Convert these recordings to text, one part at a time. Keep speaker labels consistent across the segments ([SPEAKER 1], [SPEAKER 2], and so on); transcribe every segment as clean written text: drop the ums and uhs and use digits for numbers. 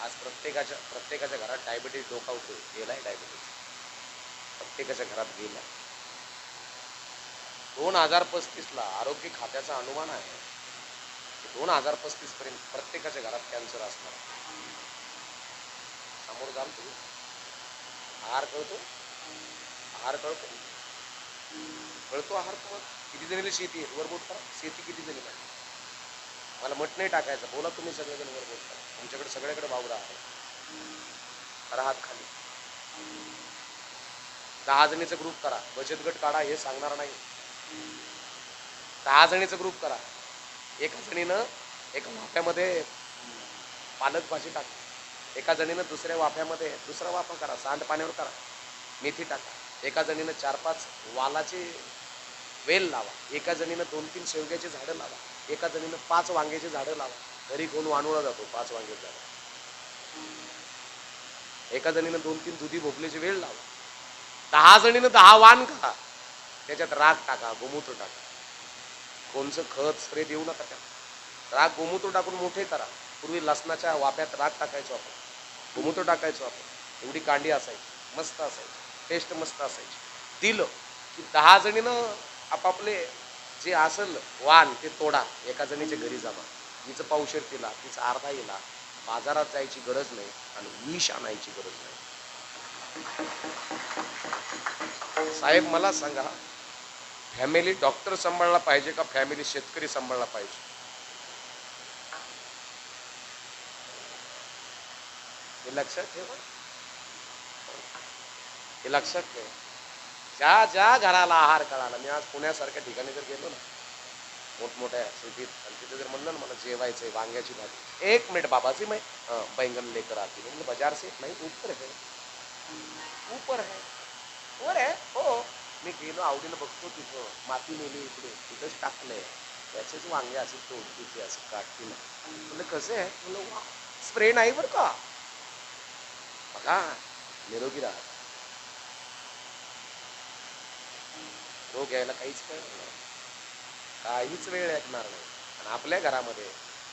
[SPEAKER 1] आज प्रत्येकाच्या घरात डायबिटीज डोकावतोय, गेलाय डायबिटीज, प्रत्येकाच्या घरात गेला. 2035ला आरोग्य खात्याचा अनुमान आहे 2035 पर्यंत प्रत्येकाच्या घरात कॅन्सर असणार. समोर जाल तुम्ही. आहार कळतो, आहार कळतो, कळतो आहार तुम्हाला. किती जणीला शेती आहे? वर बोट करा. शेती किती जणीला आहे? मला मट नाही टाकायचं, बोला तुम्ही सगळेजण वर बोट करा. तुमच्याकडे सगळ्याकडे वावरा आहे. करा हात खाली. 10 जणीचा ग्रुप करा. बचत गट काढा हे सांगणार नाही. 10 जणीचा ग्रुप करा. एका जणीनं एका वाफ्यामध्ये पालक भाजी टाका, एका जणीनं दुसऱ्या वाफ्यामध्ये दुसरा वाफा करा, सांड पाण्यावर करा, मेथी टाका. एका जणीनं 4-5 वालाचे वेल लावा, एका जणीनं 2-3 शेवग्याची झाडं लावा, एका जणीनं 5 वांग्याची झाडं लावा. घरी कोण वाणूला जातो 5 वांग्याची झाडं. एका जणीनं 2-3 दुधी भोपळ्याची वेल लावा. 10 जणीनं 10 वाण खा. त्याच्यात राग टाका, गोमूत्र टाका. कोणचं खत स्प्रे देऊ नका त्यात. राग गोमूत्र टाकून मोठे करा. पूर्वी लसणाच्या वाफ्यात राग टाकायचो आपण, गोमूत्र टाकायचो आपण. एवढी कांडी असायची, मस्त असायची, टेस्ट मस्त असायची. दिलं की 10 जणीनं आपापले जे असेल वाण ते तोडा, एका जणीच्या घरी जावा. हिचं पावशेर तिला, तिचं अर्धा येला. बाजारात जायची गरज नाही आणि विष आणायची गरज नाही. साहेब मला सांगा, फॅमिली डॉक्टर सांभाळला पाहिजे का फॅमिली शेतकरी सांभाळला पाहिजे? हे लक्षात ठेवा, हे लक्षात ठेवा. ज्या ज्या घराला आहार कळाला, मी आज पुण्यासारख्या ठिकाणी जर गेलो ना, मोठमोठ्या सिटीत, आणि तिथे जर म्हणलं ना मला जेवायचंय वांग्याची भाजी, 1 मिनट बाबाजी मैं बैंगन लेकर आती हूँ. म्हणजे बाजार से नाही, ऊपर है, ऊपर है, वर आहे. हो, मी गेलो आवडीनं बघतो, तिथं माती नेली, इकडे तिथंच टाकलंय, त्याचेच वांगे असे तोडतीचे असं काटती ना. म्हणलं कसं आहे? म्हणलं वा, स्प्रे नाही बरं का. बघा, निरोगी राहा. रोग यायला काहीच वेळ लागणार, काहीच वेळ लागणार नाही. आणि आपल्या घरामध्ये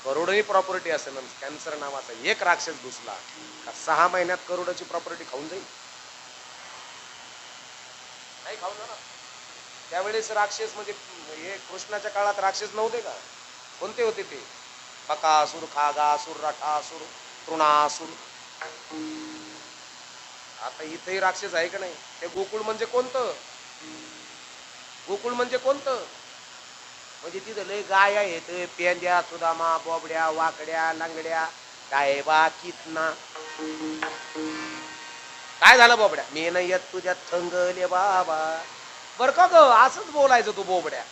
[SPEAKER 1] करोडोही प्रॉपर्टी असेल, कॅन्सर नावाचा एक राक्षस घुसला का 6 महिन्यात करोडाची प्रॉपर्टी खाऊन जाईल. नाही खाऊन जाणार. त्यावेळेस राक्षस म्हणजे हे कृष्णाच्या काळात राक्षस नव्हते का? कोणते होते ते? बकासूर, खागासूर, रटासूर, तृणासूर. आता इथेही राक्षस आहे का नाही? ते गोकुळ म्हणजे कोणतं? गोकुळ म्हणजे कोणतं? म्हणजे तिथं लय गाय आहेत, पेंद्या, सुदामा, बोबड्या, वाकड्या, लंगड्या, डायबा, कितना. काय झालं बोबड्या? मी नाही येत तुझ्या थंगले बाबा. बर का ग, असंच बोलायचं तू बोबड्या.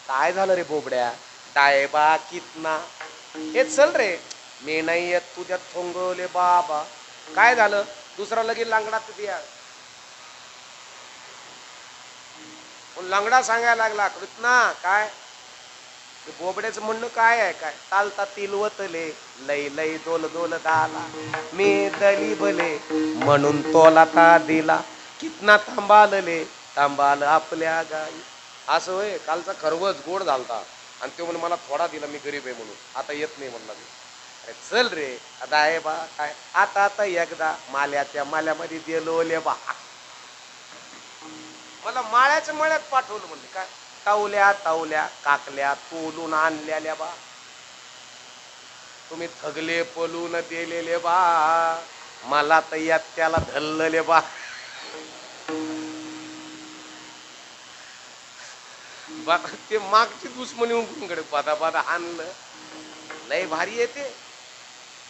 [SPEAKER 1] काय झालं रे बोबड्या? डायबा, कितना. हे चल रे, मी नाही येत तुझ्या थोंगले बाबा. काय झालं? दुसरा लगेच लंगडात द्या. लंगडा सांगायला लागला, कृष्णा काय बोबड्याचं म्हणणं काय आहे? काय तालता तिलवतले, लई लई दोल दोल दाला, मी दली भले म्हणून तोला ता दिला, कितना थांबालले थांबाल आपल्या गाई. असं होय? कालचा खरवच गोड झालता आणि तो म्हणे मला थोडा दिला, मी गरीब आहे म्हणून, आता येत नाही म्हणला मी. अरे चल रे, आता आहे बा काय, आता एकदा माल्याच्या माल्यामध्ये गेलो ले बा. मला माळ्याच्या मळ्यात पाठवलं म्हणले. काय तावल्या काकल्या तोलून आणलेल्या बा, तुम्ही थगले पलून दिलेले बा, मला तर यात त्याला धरलेले बा. ते मागची दुश्मनी उंकडे बादा बादा आणलं. लय भारी येते,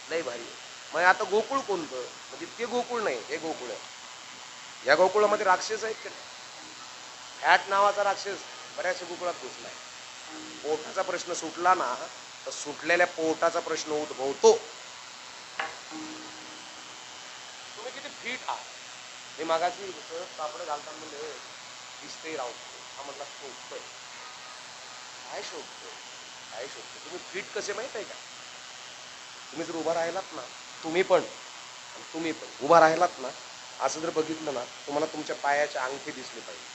[SPEAKER 1] लय भारी. मग आता गोकुळ कोणतं? म्हणजे ते गोकुळ नाही, हे गोकुळ आहे. या गोकुळामध्ये राक्षस आहेत का? फॅट नावाचा राक्षस बऱ्याचशा गोकुळात घुसलाय. पोटाचा प्रश्न सुटला ना, तर सुटलेल्या पोटाचा प्रश्न उद्भवतो. तुम्ही किती फिट आहात? हे मागाची कापड घालताना म्हणजे दिसतंय राहू. हा म्हटला शोधतोय. काय शोधतोय? काय शोधतोय? तुम्ही फिट कसे माहित आहे का? तुम्ही जर उभा राहिलात ना, तुम्ही पण उभा राहिलात ना, असं जर बघितलं ना, तुम्हाला तुमच्या पायाचे अंगठे दिसले पाहिजे.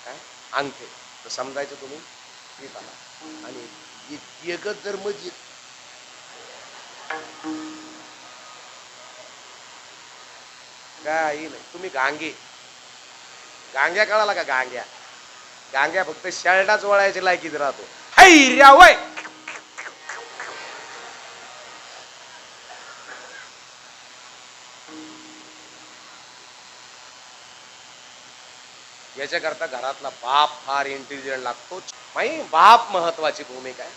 [SPEAKER 1] काय अंगठे? तर समजायचं तुम्ही फिट आहात. आणि एकच जर मजीत काही नाही. तुम्ही गांगे, गांग्या कळाला का? गांग्या, गांग्या फक्त शर्टाच वळायची लायकीत राहतो. हैर्या वय याच्याकरता घरातला बाप फार इंटेलिजंट लागतो. माही बाप महत्वाची भूमिका आहे.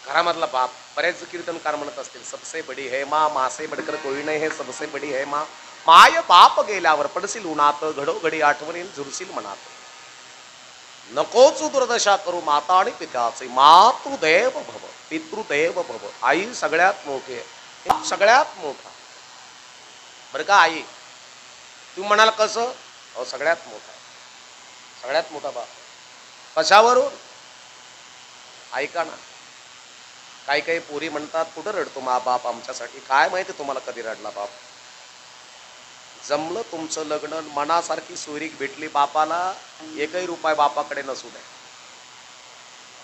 [SPEAKER 1] घरामधला बाप. बरेच कीर्तनकार म्हणत असतील, सबसे बडी है माँ, माँ से बढ़कर कोई नाही है, सबसे बडी है माँ. माय बाप गेल्यावर पडशील उन्हात, घडोघडी आठवणील झुरशील मनात. नकोच दुर्दशा करू माता आणि पित्याचे. मातृदेव भव, पितृदेव भव. आई सगळ्यात मोठी आहे, सगळ्यात मोठा. बरं का आई? तू म्हणाल कसं? अहो सगळ्यात मोठा, सगळ्यात मोठा बाप. कशावरून? ऐका ना, काही काही पोरी म्हणतात कुठं रडतो मा बाप आमच्यासाठी. काय माहिती तुम्हाला कधी रडला बाप? जमलं तुमचं लग्न, मनासारखी सोयरीक भेटली बापाला, एकही रुपये बापाकडे नसू द्या.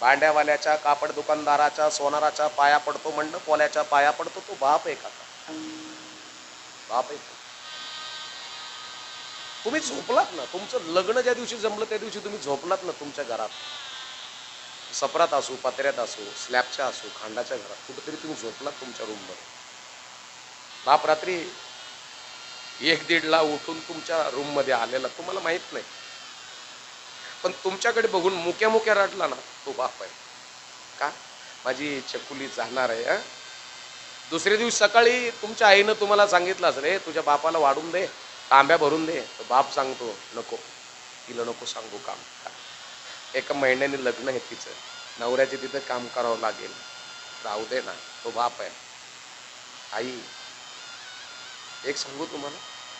[SPEAKER 1] भांड्यावाल्याच्या, कापड दुकानदाराच्या, सोनाराच्या पाया पडतो, मंडपवाल्याच्या पाया पडतो, तो बाप आहे का? बाप आहे. तुम्ही झोपलात ना, तुमचं लग्न ज्या दिवशी जमलं त्या दिवशी तुम्ही झोपलात ना तुमच्या घरात, सपरात असू, पत्र्यात असू, स्लॅबच्या असू, खांडाच्या घरात, कुठेतरी तुम्ही झोपलात तुमच्या रूममध्ये. बाप रात्री 1-1:30 ला उठून तुमच्या रूम मध्ये आलेला तुम्हाला माहित नाही, पण तुमच्याकडे बघून मुक्या मुक्या रडला ना, तो बाप आहे का? माझी चकुली जाणार आहे. दुसऱ्या दिवशी सकाळी तुमच्या आईनं तुम्हाला सांगितलं असेल, रे तुझ्या बापाला वाढून दे, तांब्या भरून दे. तर बाप सांगतो नको, तिला नको सांगू काम. एका महिन्याने लग्न आहे तिचं, नवऱ्याचे तिथं काम करावं लागेल, राहू दे ना. तो बाप आहे. आई एक सांगू तुम्हाला,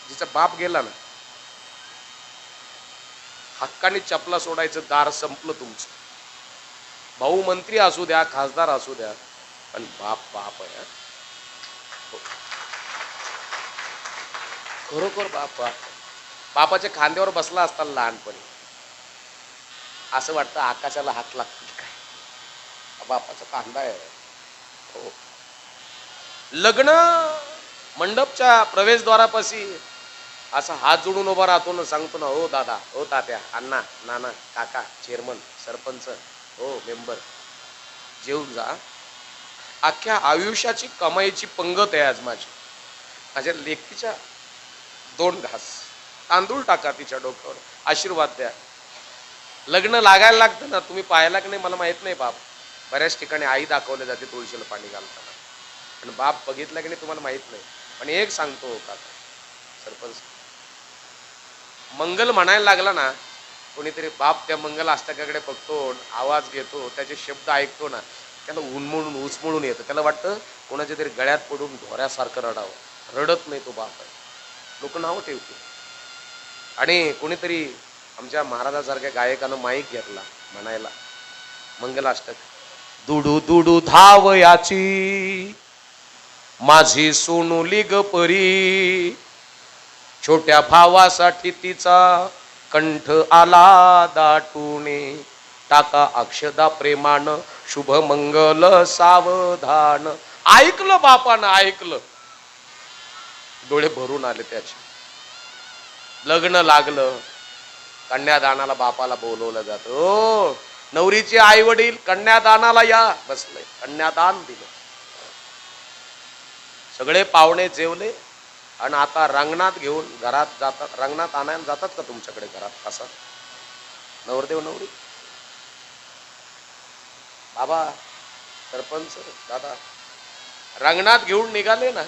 [SPEAKER 1] जिचा बाप गेला ना, हक्काने चपला सोडायचं दार संपलं तुमचं. भाऊ मंत्री असू द्या, खासदार असू द्या, पण बाप बाप आहे. खरोखर बाप बाप. बापाच्या खांद्यावर बसला असता लहानपणी, असं वाटतं आकाशाला हात लागतील काय. बापाचा खांदा आहे. हो. लग्न मंडपच्या प्रवेशद्वारापाशी असा हात जोडून उभा राहतो ना, सांगतो ना, हो दादा, हो तात्या, अण्णा, नाना, काका, चेअरमन, सरपंच, हो मेंबर, जेवून जा. अख्ख्या आयुष्याची कमाईची पंगत आहे आज माझी. माझ्या लेकीच्या 2 घास तांदूळ टाका तिच्या डोक्यावर, आशीर्वाद द्या. लग्न लागायला लागतं ना, तुम्ही पाहायला की नाही मला माहित नाही. बाप बऱ्याच ठिकाणी आई दाखवले जाते तुळशीला पाणी घालताना, पण बाप बघितला की नाही तुम्हाला माहित नाही. पण एक सांगतो काका, सरपंच, मंगल म्हणायला लागला ना कोणीतरी, बाप त्या मंगल अष्टकाकडे बघतो, आवाज घेतो, त्याचे शब्द ऐकतो ना, त्याला उन्मळून उचमळून येतं. त्याला वाटतं कोणाच्या तरी गळ्यात पडून ढोऱ्यासारखं रडावं. रडत नाही तो बाप आहे. लोक नाव ठेवते. आणि कोणीतरी आमच्या महाराजासारख्या गायकानं माईक घेतला म्हणायला मंगलाष्टक, दुडू दुडू धावयाची माझी सोनुली ग परी, छोट्या भावासाठी तिचा कंठ आला दाटूने, टाका अक्षदा प्रेमान शुभ मंगल सावधान. ऐकलं बापानं, ऐकलं, डोळे भरून आले त्याचे. लग्न लागलं, कन्यादानाला बापाला बोलवलं जातं. ओ नवरीचे आई वडील कन्यादानाला या, बसले, कन्यादान दिलं. सगळे पाहुणे जेवले आणि आता रंगणात घेऊन घरात जातात. रंगणात आणायला जातात का तुमच्याकडे घरात? असं नवरदेव नवरी, बाबा, सरपंच, दादा रंगणात घेऊन निघाले ना,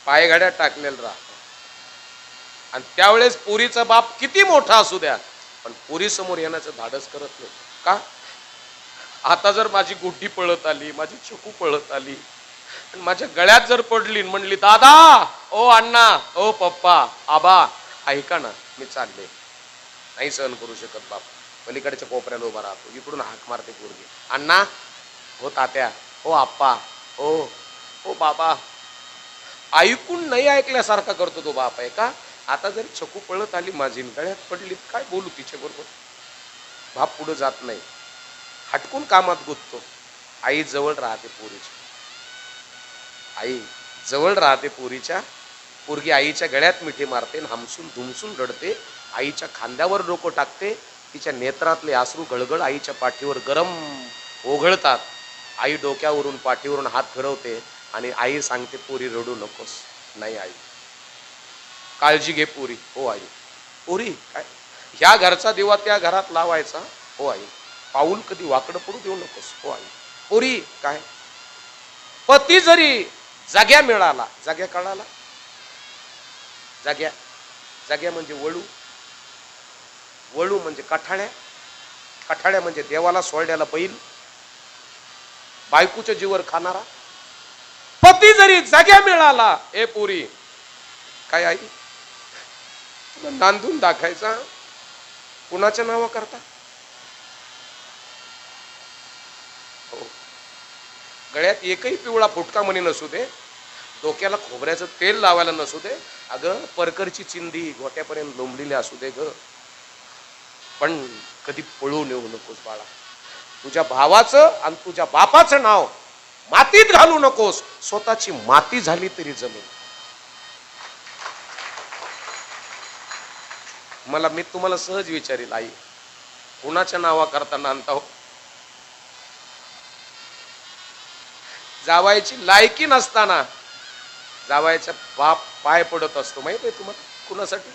[SPEAKER 1] पायघड्यात टाकलेलं राहत. आणि त्यावेळेस पुरीचा बाप किती मोठा असू द्या, पण पुरी समोर येण्याचं धाडस करत नाही. का? आता जर माझी गुड्डी पळत आली, माझी चकू पळत आली, आणि माझ्या गळ्यात जर पडली, म्हणली दादा, ओ अण्णा, ओ पप्पा, आबा, ऐका ना, मी चालले, नाही सहन करू शकत बाप. पलीकडच्या कोपऱ्याला उभा राहतो, इकडून हाक मारते पोरगी, अण्णा, हो तात्या, हो आप्पा, हो हो बाबा. ऐकून नाही ऐकल्यासारखा करतो तो बाप आहे. का? आता जरी चकू पळत आली माझी, गळ्यात पडली, काय बोलू तिच्या बरोबर? बाप पुढे जात नाही, हटकून कामात गुंततो. आई जवळ राहते पोरीच्या, आई जवळ राहते पोरीच्या, पोरगी आईच्या गळ्यात मिठी मारते, हमसून धुमसून रडते, आईच्या खांद्यावर डोकं टाकते, तिच्या नेत्रातले अश्रू गळगळ आईच्या पाठीवर गरम ओघळतात. आई डोक्यावरून पाठीवरून हात फिरवते आणि आई सांगते, पोरी रडू नकोस. नाही आई, काळजी घे पोरी. हो आई. पोरी काय, ह्या घरचा दिवा त्या घरात लावायचा. हो आई. पाऊल कधी वाकडं पडू देऊ नकोस. हो आई. पोरी काय, पती जरी जाग्या मिळाला, जाग्या कळाला, जाग्या, जाग्या म्हणजे वळू, वळू म्हणजे कठाळ्या, कठाळ्या म्हणजे देवाला सोडल्याला बैल, बायकोच्या जीवर खाणारा. पती जरी जाग्या मिळाला, ए पोरी काय आई, तुला नांदून दाखायचा कुणाच्या नावा करता. हो, गळ्यात एकही पिवळा फुटका म्हणे नसू दे, डोक्याला खोबऱ्याचं तेल लावायला नसू दे, अगं परकरची चिंधी गोट्यापर्यंत लोंबलेली असू दे ग, पण कधी पळून येऊ नकोस बाळा. तुझ्या भावाचं आणि तुझ्या बापाचं नाव मातीत घालू नकोस. स्वतःची माती झाली तरी जमेल. मी तुम्हाला सहज विचारेल, आई कुणाच्या नावा करता नांदता हो? जावायची लायकी नसताना जावायचा बाप पाय पडत असतो, माहित आहे तुम्हाला कुणासाठी?